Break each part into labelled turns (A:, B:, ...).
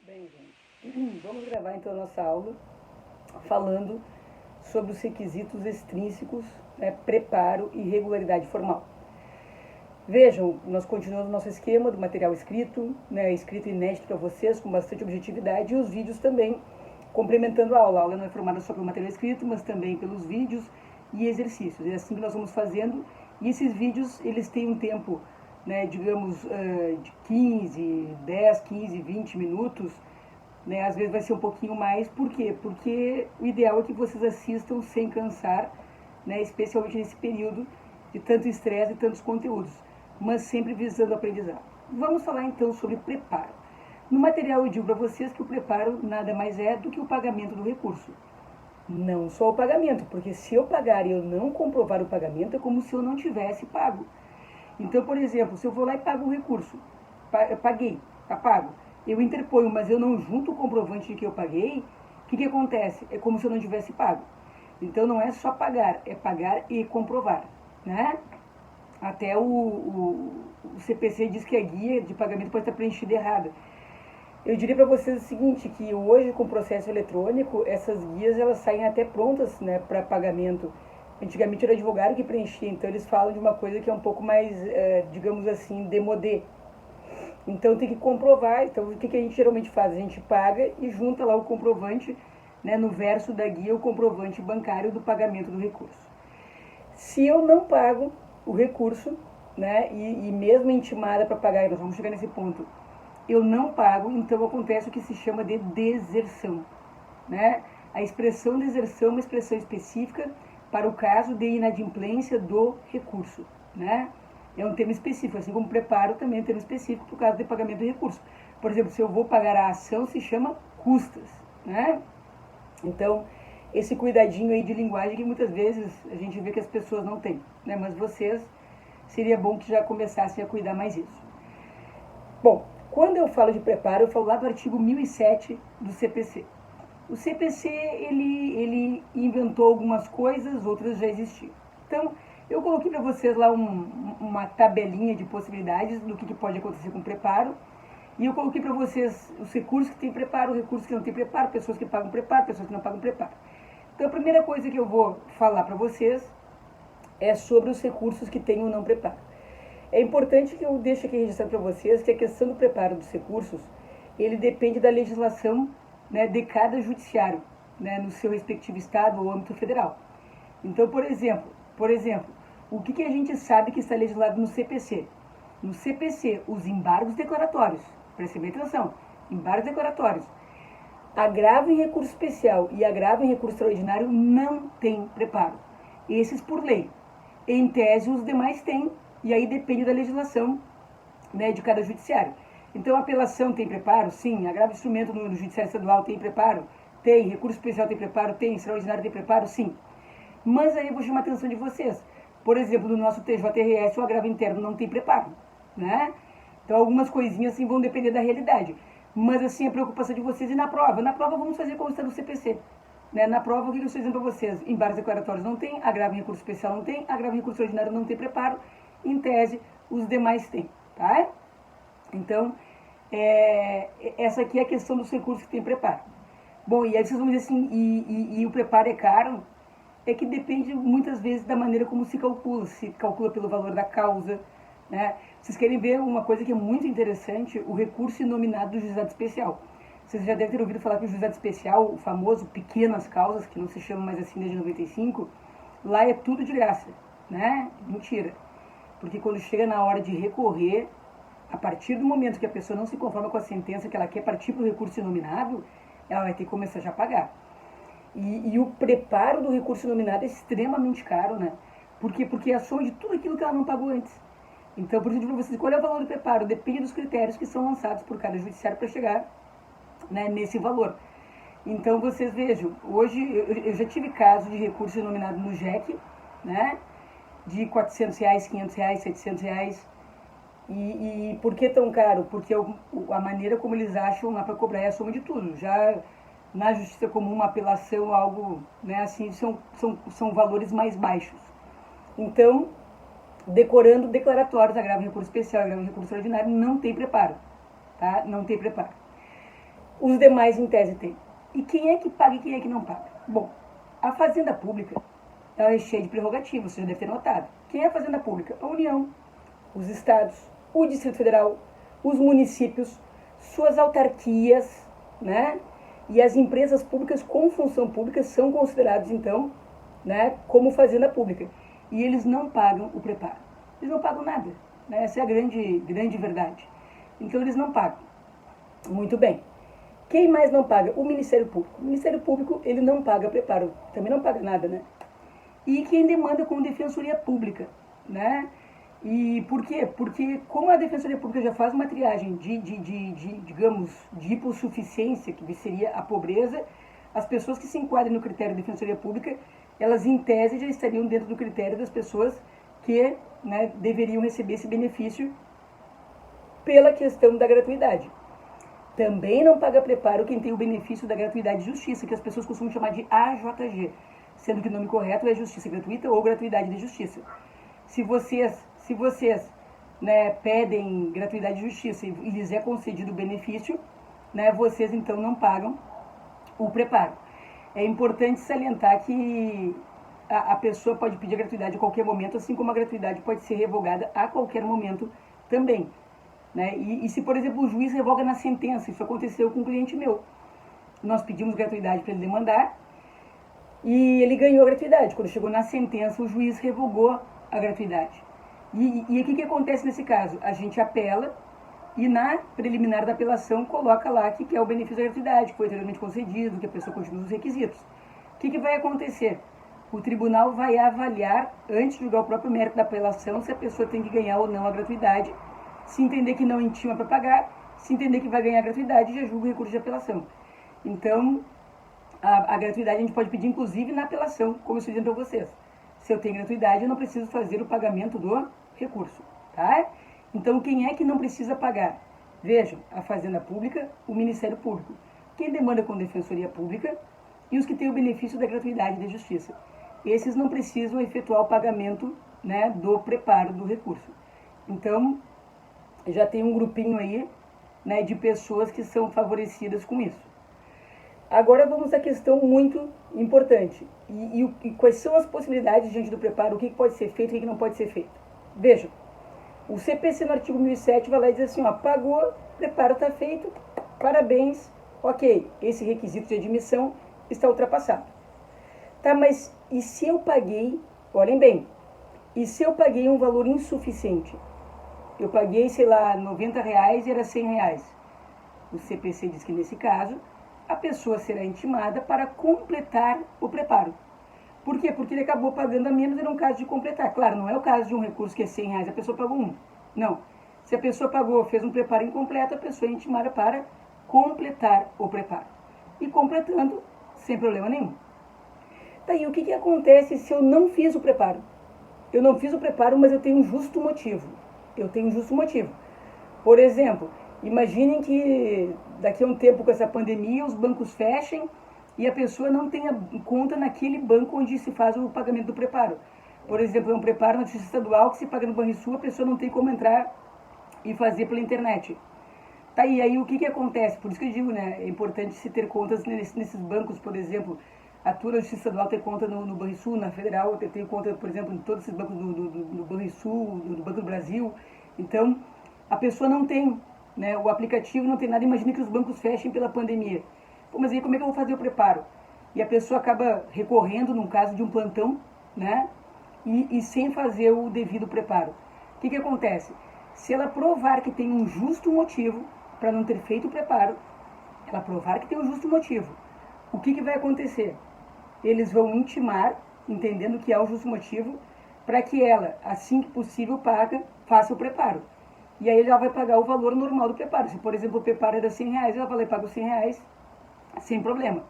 A: Bem, gente, vamos gravar então a nossa aula falando sobre os requisitos extrínsecos, né, preparo e regularidade formal. Vejam, nós continuamos nosso esquema do material escrito, né, escrito inédito para vocês, com bastante objetividade, e os vídeos também complementando a aula. A aula não é formada só pelo material escrito, mas também pelos vídeos e exercícios. É assim que nós vamos fazendo, e esses vídeos, eles têm um tempo, né, digamos, de 10, 15, 20 minutos, né? Às vezes vai ser um pouquinho mais, por quê? Porque o ideal é que vocês assistam sem cansar, né? Especialmente nesse período de tanto estresse e tantos conteúdos, mas sempre visando o aprendizado. Vamos falar então sobre preparo. No material eu digo para vocês que o preparo nada mais é do que o pagamento do recurso. Não só o pagamento, porque se eu pagar e eu não comprovar o pagamento, é como se eu não tivesse pago. Então, por exemplo, se eu vou lá e pago o recurso, eu paguei, está pago, eu interponho, mas eu não junto o comprovante de que eu paguei, o que acontece? É como se eu não tivesse pago. Então, não é só pagar, é pagar e comprovar, né? Até o CPC diz que a guia de pagamento pode estar preenchida errada. Eu diria para vocês o seguinte, que hoje com o processo eletrônico, essas guias elas saem até prontas, né, para pagamento. Antigamente era advogado que preenchia, então eles falam de uma coisa que é um pouco mais, digamos assim, demodê. Então tem que comprovar, então o que a gente geralmente faz? A gente paga e junta lá o comprovante, né, no verso da guia, o comprovante bancário do pagamento do recurso. Se eu não pago o recurso, né, e mesmo intimada para pagar, nós vamos chegar nesse ponto, eu não pago, então acontece o que se chama de deserção, né? A expressão deserção é uma expressão específica para o caso de inadimplência do recurso, né? É um termo específico, assim como preparo também é um termo específico para o caso de pagamento de recurso. Por exemplo, se eu vou pagar a ação, se chama custas, né? Então, esse cuidadinho aí de linguagem que muitas vezes a gente vê que as pessoas não têm, né? Mas vocês, seria bom que já começassem a cuidar mais disso. Bom, quando eu falo de preparo, eu falo lá do artigo 1007 do CPC. O CPC, ele inventou algumas coisas, outras já existiam. Então, eu coloquei para vocês lá uma tabelinha de possibilidades do que pode acontecer com o preparo. E eu coloquei para vocês os recursos que têm preparo, recursos que não têm preparo, pessoas que pagam preparo, pessoas que não pagam preparo. Então, a primeira coisa que eu vou falar para vocês é sobre os recursos que têm ou não preparo. É importante que eu deixe aqui registrado para vocês que a questão do preparo dos recursos, ele depende da legislação, né, de cada judiciário, né, no seu respectivo estado ou âmbito federal. Então, por exemplo, o que a gente sabe que está legislado no CPC? No CPC, os embargos declaratórios, prestem bem atenção, embargos declaratórios, agravo em recurso especial e agravo em recurso extraordinário não tem preparo. Esses por lei. Em tese, os demais têm, e aí depende da legislação, né, de cada judiciário. Então, a apelação tem preparo? Sim. Agravo de instrumento no judiciário estadual tem preparo? Tem. Recurso especial tem preparo? Tem. Extraordinário tem preparo? Sim. Mas aí eu vou chamar a atenção de vocês. Por exemplo, no nosso TJRS, o agravo interno não tem preparo, né? Então, algumas coisinhas assim vão depender da realidade. Mas, assim, a preocupação de vocês e na prova. Na prova, vamos fazer como está no CPC. Né? Na prova, o que eu estou dizendo para vocês? Embargos declaratórios não tem, agravo em recurso especial não tem, agravo em recurso ordinário não tem preparo. Em tese, os demais têm, tá? Então, essa aqui é a questão dos recursos que tem preparo. Bom, e aí vocês vão dizer assim, e o preparo é caro? É que depende muitas vezes da maneira como se calcula pelo valor da causa, né? Vocês querem ver uma coisa que é muito interessante, o recurso inominado do juizado especial. Vocês já devem ter ouvido falar que o juizado especial, o famoso pequenas causas, que não se chama mais assim desde 95, lá é tudo de graça, né? Mentira. Porque quando chega na hora de recorrer, a partir do momento que a pessoa não se conforma com a sentença, que ela quer partir para o recurso inominado, ela vai ter que começar já a pagar. E o preparo do recurso inominado é extremamente caro, né? Por quê? Porque é a soma de tudo aquilo que ela não pagou antes. Então, por isso eu digo para vocês, qual é o valor do preparo? Depende dos critérios que são lançados por cada judiciário para chegar, né, nesse valor. Então, vocês vejam, hoje eu já tive caso de recurso inominado no JEC, né? De R$400, R$500, R$700. E por que tão caro? Porque a maneira como eles acham lá para cobrar é a soma de tudo. Já na justiça comum, uma apelação, algo, né, assim, são valores mais baixos. Então, decorando declaratórios, agravo em recurso especial, agravo em recurso ordinário, não tem preparo, tá? Não tem preparo. Os demais, em tese, têm. E quem é que paga e quem é que não paga? Bom, a Fazenda Pública, ela é cheia de prerrogativas, você já deve ter notado. Quem é a Fazenda Pública? A União, os estados, o Distrito Federal, os municípios, suas autarquias, né? E as empresas públicas com função pública são considerados, então, né, como Fazenda Pública. E eles não pagam o preparo. Eles não pagam nada. Né? Essa é a grande verdade. Então, eles não pagam. Muito bem. Quem mais não paga? O Ministério Público. O Ministério Público, ele não paga preparo. Também não paga nada, né? E quem demanda com Defensoria Pública, né? E por quê? Porque como a Defensoria Pública já faz uma triagem digamos, de hipossuficiência, que seria a pobreza, as pessoas que se enquadram no critério de Defensoria Pública, elas em tese já estariam dentro do critério das pessoas que, né, deveriam receber esse benefício pela questão da gratuidade. Também não paga preparo quem tem o benefício da gratuidade de justiça, que as pessoas costumam chamar de AJG, sendo que o nome correto é justiça gratuita ou gratuidade de justiça. Se vocês, né, pedem gratuidade de justiça e lhes é concedido o benefício, né, vocês então não pagam o preparo. É importante salientar que a pessoa pode pedir a gratuidade a qualquer momento, assim como a gratuidade pode ser revogada a qualquer momento também. Né? E se, por exemplo, o juiz revoga na sentença, isso aconteceu com um cliente meu. Nós pedimos gratuidade para ele demandar e ele ganhou a gratuidade. Quando chegou na sentença, o juiz revogou a gratuidade. E o que acontece nesse caso? A gente apela e na preliminar da apelação coloca lá que quer o benefício da gratuidade, que foi anteriormente concedido, que a pessoa continua os requisitos. O que vai acontecer? O tribunal vai avaliar, antes de julgar o próprio mérito da apelação, se a pessoa tem que ganhar ou não a gratuidade. Se entender que não intima para pagar, se entender que vai ganhar a gratuidade, já julga o recurso de apelação. Então, a gratuidade a gente pode pedir, inclusive, na apelação, como eu estou dizendo para vocês. Se eu tenho gratuidade, eu não preciso fazer o pagamento do recurso, tá? Então, quem é que não precisa pagar? Vejam, a Fazenda Pública, o Ministério Público. Quem demanda com Defensoria Pública e os que têm o benefício da gratuidade da Justiça. Esses não precisam efetuar o pagamento, né, do preparo do recurso. Então, já tem um grupinho aí, né, de pessoas que são favorecidas com isso. Agora vamos à questão muito importante. E quais são as possibilidades diante do preparo, o que pode ser feito e o que não pode ser feito. Vejam, o CPC no artigo 1007 vai lá e diz assim, ó, pagou, preparo está feito, parabéns, ok, esse requisito de admissão está ultrapassado. Tá, mas e se eu paguei, olhem bem, e se eu paguei um valor insuficiente? Eu paguei, sei lá, R$90 e era R$100. O CPC diz que, nesse caso, a pessoa será intimada para completar o preparo. Por quê? Porque ele acabou pagando a menos e era um caso de completar. Claro, não é o caso de um recurso que é R$100, a pessoa pagou um. Não. Se a pessoa pagou, fez um preparo incompleto, a pessoa é intimada para completar o preparo. E completando, sem problema nenhum. Tá, e o que acontece se eu não fiz o preparo? Eu não fiz o preparo, mas eu tenho um justo motivo. Eu tenho um justo motivo. Por exemplo, imaginem que daqui a um tempo com essa pandemia os bancos fechem e a pessoa não tenha conta naquele banco onde se faz o pagamento do preparo. Por exemplo, é um preparo na Justiça Estadual que se paga no Banrisul, a pessoa não tem como entrar e fazer pela internet. Tá, e aí o que acontece? Por isso que eu digo, né, é importante se ter contas nesses bancos, por exemplo, a tua Justiça Estadual tem conta no Banrisul, na Federal, eu tenho conta, por exemplo, em todos esses bancos do Banrisul, do Banco do Brasil. Então, a pessoa não tem, né, o aplicativo não tem nada, imagina que os bancos fechem pela pandemia. Pô, mas aí como é que eu vou fazer o preparo? E a pessoa acaba recorrendo, num caso de um plantão, né, e sem fazer o devido preparo. O que acontece? Se ela provar que tem um justo motivo para não ter feito o preparo, ela provar que tem um justo motivo, o que vai acontecer? Eles vão intimar, entendendo que há um justo motivo, para que ela, assim que possível, faça o preparo. E aí ela vai pagar o valor normal do preparo. Se, por exemplo, o preparo era R$100, ela vai lá e paga os R$100 sem problema.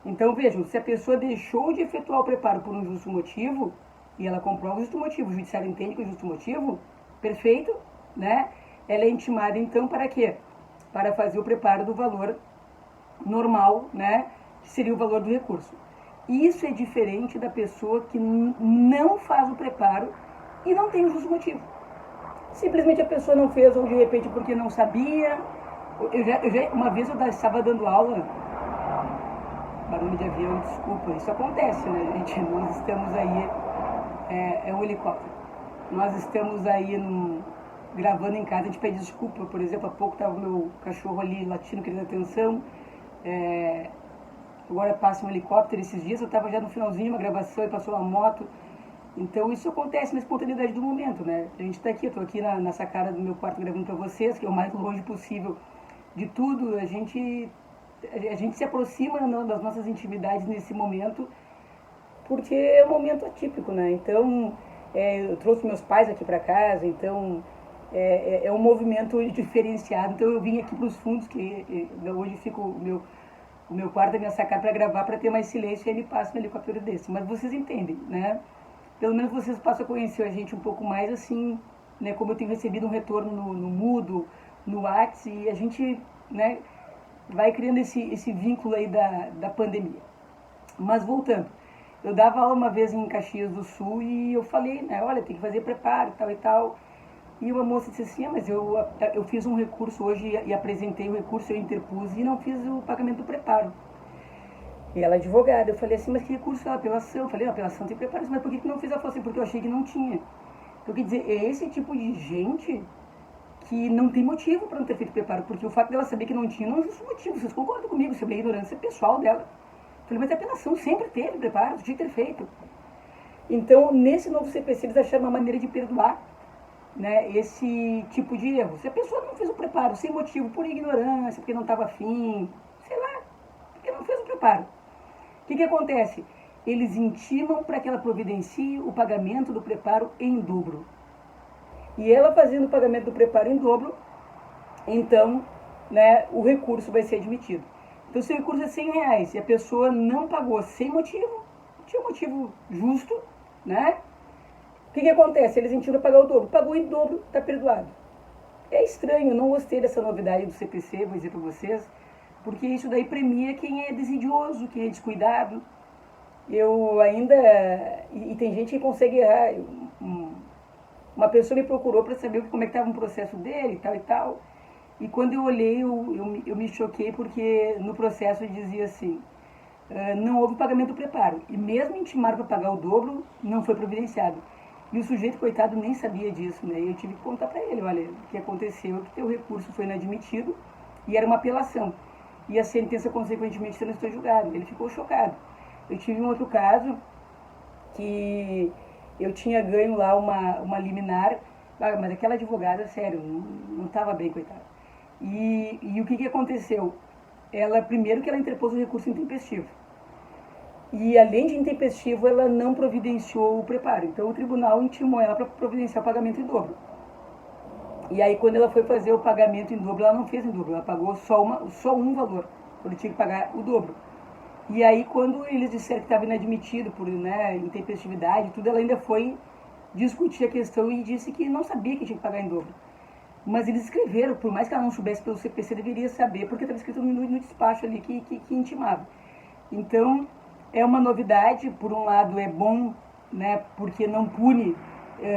A: Então, vejam, se a pessoa deixou de efetuar o preparo por um justo motivo, e ela comprova o justo motivo, o judiciário entende que é o justo motivo, perfeito, né? Ela é intimada, então, para quê? Para fazer o preparo do valor normal, né? Que seria o valor do recurso. Isso é diferente da pessoa que não faz o preparo e não tem o justo motivo. Simplesmente a pessoa não fez, ou de repente porque não sabia, Uma vez eu estava dando aula, barulho de avião, desculpa, isso acontece, né, gente? Nós estamos aí, é um helicóptero. Nós estamos aí gravando em casa, a gente pede desculpa, por exemplo, há pouco estava o meu cachorro ali latindo, querendo atenção, agora passa um helicóptero. Esses dias eu estava já no finalzinho de uma gravação e passou uma moto. Então isso acontece na espontaneidade do momento, né? A gente está aqui, eu estou aqui na sacada do meu quarto gravando para vocês, que é o mais longe possível de tudo. A gente se aproxima das nossas intimidades nesse momento, porque é um momento atípico, né? Então, eu trouxe meus pais aqui para casa, então é um movimento diferenciado. Então eu vim aqui para os fundos, que hoje fico o meu quarto, a minha sacada para gravar, para ter mais silêncio, e aí me passa um helicóptero desse. Mas vocês entendem, né? Pelo menos vocês passam a conhecer a gente um pouco mais, assim, né? Como eu tenho recebido um retorno no Mudo, no WhatsApp, e a gente, né, vai criando esse vínculo aí da pandemia. Mas voltando, eu dava aula uma vez em Caxias do Sul e eu falei, né, olha, tem que fazer preparo, tal e tal. E uma moça disse assim, mas eu fiz um recurso hoje e apresentei o recurso, eu interpus e não fiz o pagamento do preparo. E ela é advogada. Eu falei assim, mas que recurso é apelação? Eu falei, apelação tem preparo, mas por que não fiz? Ela falou assim, porque eu achei que não tinha. Então, quer dizer, é esse tipo de gente que não tem motivo para não ter feito preparo, porque o fato dela saber que não tinha não é justo motivo. Vocês concordam comigo, sobre a ignorância pessoal dela. Eu falei, mas a apelação sempre teve preparo, tinha que ter feito. Então, nesse novo CPC, eles acharam uma maneira de perdoar, né, esse tipo de erro. Se a pessoa não fez o preparo sem motivo, por ignorância, porque não estava afim, sei lá, porque não fez o preparo. O que acontece? Eles intimam para que ela providencie o pagamento do preparo em dobro. E ela fazendo o pagamento do preparo em dobro, então, né, o recurso vai ser admitido. Então, se o recurso é R$100 e a pessoa não pagou sem motivo, não tinha motivo justo, né? O que acontece? Eles intimam para pagar o dobro. Pagou em dobro, está perdoado. É estranho, eu não gostei dessa novidade do CPC, vou dizer para vocês, porque isso daí premia quem é desidioso, quem é descuidado. Eu ainda... E tem gente que consegue errar. Uma pessoa me procurou para saber como é que estava o processo dele, tal e tal. E quando eu olhei, eu me choquei, porque no processo dizia assim, não houve pagamento do preparo. E mesmo intimado para pagar o dobro, não foi providenciado. E o sujeito, coitado, nem sabia disso, né? E eu tive que contar para ele, olha, o que aconteceu é que teu recurso foi inadmitido e era uma apelação. E a sentença, consequentemente, você não foi julgado. Ele ficou chocado. Eu tive um outro caso que eu tinha ganho lá uma liminar, mas aquela advogada, sério, não estava bem, coitada. E o que aconteceu? Primeiro que ela interpôs o recurso intempestivo. E além de intempestivo, ela não providenciou o preparo. Então o tribunal intimou ela para providenciar o pagamento em dobro. E aí quando ela foi fazer o pagamento em dobro, ela não fez em dobro, ela pagou só um valor, quando tinha que pagar o dobro. E aí quando eles disseram que estava inadmitido por, né, intempestividade, tudo, ela ainda foi discutir a questão e disse que não sabia que tinha que pagar em dobro. Mas eles escreveram, por mais que ela não soubesse pelo CPC, deveria saber, porque estava escrito no despacho ali que intimava. Então, é uma novidade, por um lado é bom, né, porque não pune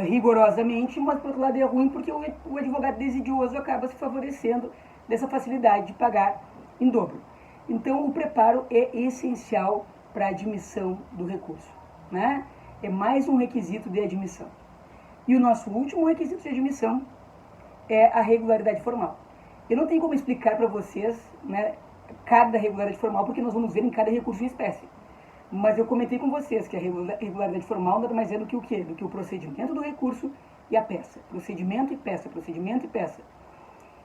A: rigorosamente, mas por outro lado é ruim, porque o advogado desidioso acaba se favorecendo dessa facilidade de pagar em dobro. Então, o preparo é essencial para a admissão do recurso, né? É mais um requisito de admissão. E o nosso último requisito de admissão é a regularidade formal. Eu não tenho como explicar para vocês, né, cada regularidade formal, porque nós vamos ver em cada recurso em espécie. Mas eu comentei com vocês que a regularidade formal nada mais é do que o quê? Do que o procedimento do recurso e a peça. Procedimento e peça, procedimento e peça.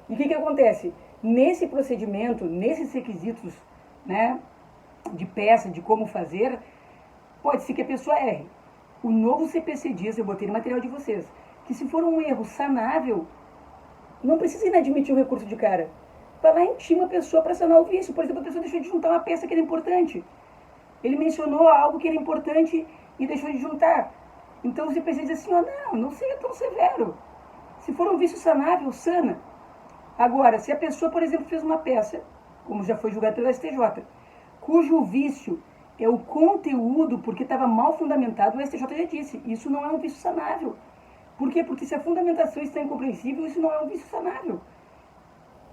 A: E o que acontece? Nesse procedimento, nesses requisitos, né, de peça, de como fazer, pode ser que a pessoa erre. O novo CPC diz, eu botei no material de vocês, que se for um erro sanável, não precisa inadmitir o recurso de cara. Vai lá e intima a pessoa para sanar o vício. Por exemplo, a pessoa deixou de juntar uma peça que era importante. Ele mencionou algo que era importante e deixou de juntar. Então o CPC diz assim, não seja tão severo. Se for um vício sanável, sana. Agora, se a pessoa, por exemplo, fez uma peça, como já foi julgado pela STJ, cujo vício é o conteúdo, porque estava mal fundamentado, o STJ já disse, isso não é um vício sanável. Por quê? Porque se a fundamentação está incompreensível, isso não é um vício sanável.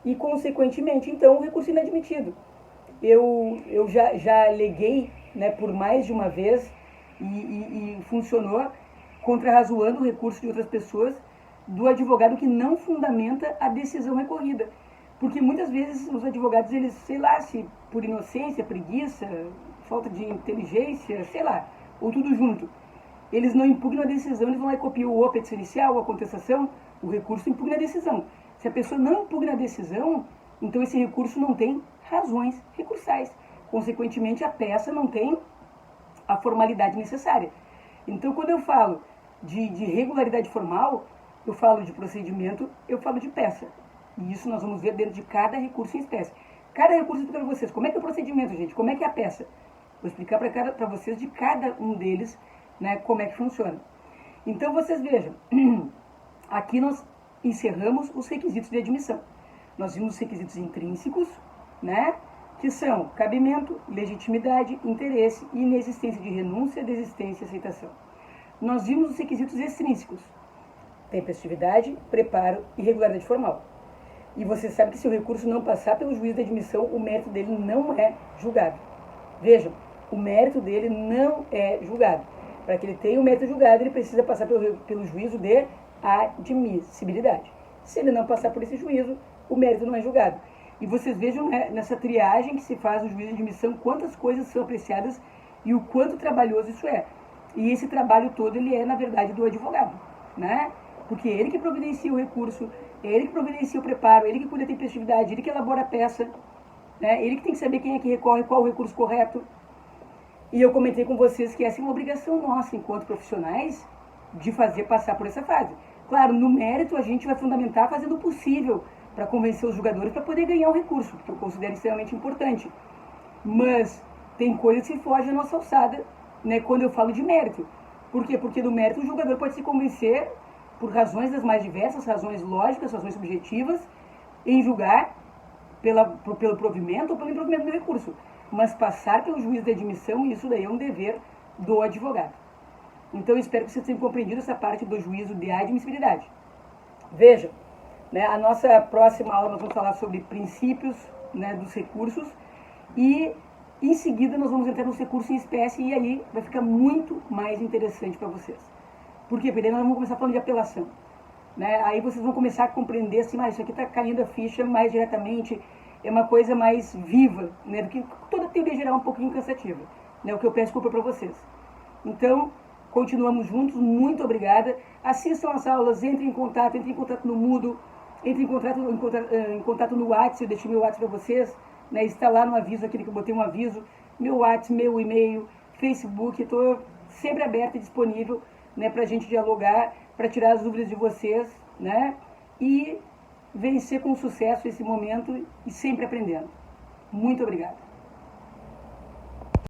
A: e, consequentemente, então, o recurso inadmitido. Eu já aleguei, né, por mais de uma vez e funcionou, contrarrazoando o recurso de outras pessoas, do advogado que não fundamenta a decisão recorrida. Porque muitas vezes os advogados, eles, sei lá, se por inocência, preguiça, falta de inteligência, sei lá, ou tudo junto, eles não impugnam a decisão, eles vão lá e copiam o petição inicial, a contestação, o recurso impugna a decisão. Se a pessoa não impugna a decisão, então esse recurso não tem razões recursais. Consequentemente, a peça não tem a formalidade necessária. Então, quando eu falo de regularidade formal, eu falo de procedimento, eu falo de peça. E isso nós vamos ver dentro de cada recurso em espécie. Cada recurso eu explico para vocês. Como é que é o procedimento, gente? Como é que é a peça? Vou explicar para vocês de cada um deles, né, como é que funciona. Então, vocês vejam. Aqui nós encerramos os requisitos de admissão. Nós vimos os requisitos intrínsecos, né, que são cabimento, legitimidade, interesse, inexistência de renúncia, desistência e aceitação. Nós vimos os requisitos extrínsecos: tempestividade, preparo e regularidade formal. E você sabe que se o recurso não passar pelo juiz da admissão, o mérito dele não é julgado. Vejam, o mérito dele não é julgado. Para que ele tenha o mérito julgado, ele precisa passar pelo juízo de admissibilidade. Se ele não passar por esse juízo, o mérito não é julgado. E vocês vejam, né, nessa triagem que se faz no juízo de admissão, quantas coisas são apreciadas e o quanto trabalhoso isso é. E esse trabalho todo, ele é, na verdade, do advogado, né? Porque é ele que providencia o recurso, é ele que providencia o preparo, é ele que cuida da tempestividade, ele que elabora a peça, né? Ele que tem que saber quem é que recorre, qual o recurso correto. E eu comentei com vocês que essa é uma obrigação nossa, enquanto profissionais, de fazer passar por essa fase. Claro, no mérito a gente vai fundamentar fazendo o possível para convencer os julgadores para poder ganhar o recurso, porque eu considero extremamente importante. Mas tem coisas que fogem à nossa alçada, né, quando eu falo de mérito. Por quê? Porque do mérito o julgador pode se convencer, por razões das mais diversas, razões lógicas, razões subjetivas, em julgar pelo provimento ou pelo improvimento do recurso. Mas passar pelo juiz de admissão, isso daí é um dever do advogado. Então eu espero que vocês tenham compreendido essa parte do juízo de admissibilidade. Vejam, né, a nossa próxima aula nós vamos falar sobre princípios, né, dos recursos e em seguida nós vamos entrar nos recursos em espécie e aí vai ficar muito mais interessante para vocês. Por quê? Porque nós vamos começar falando de apelação, né? Aí vocês vão começar a compreender assim, mas isso aqui está caindo a ficha mais diretamente, é uma coisa mais viva, né, do que toda teoria geral um pouquinho cansativa, né, o que eu peço desculpa para vocês. Então, continuamos juntos, muito obrigada. Assistam as aulas, entrem em contato no Moodle, entrem em contato no WhatsApp, eu deixei meu WhatsApp para vocês, né, está lá no aviso, aquele que eu botei um aviso, meu WhatsApp, meu e-mail, Facebook, estou sempre aberto e disponível, né, para a gente dialogar, para tirar as dúvidas de vocês, né, e vencer com sucesso esse momento e sempre aprendendo. Muito obrigada.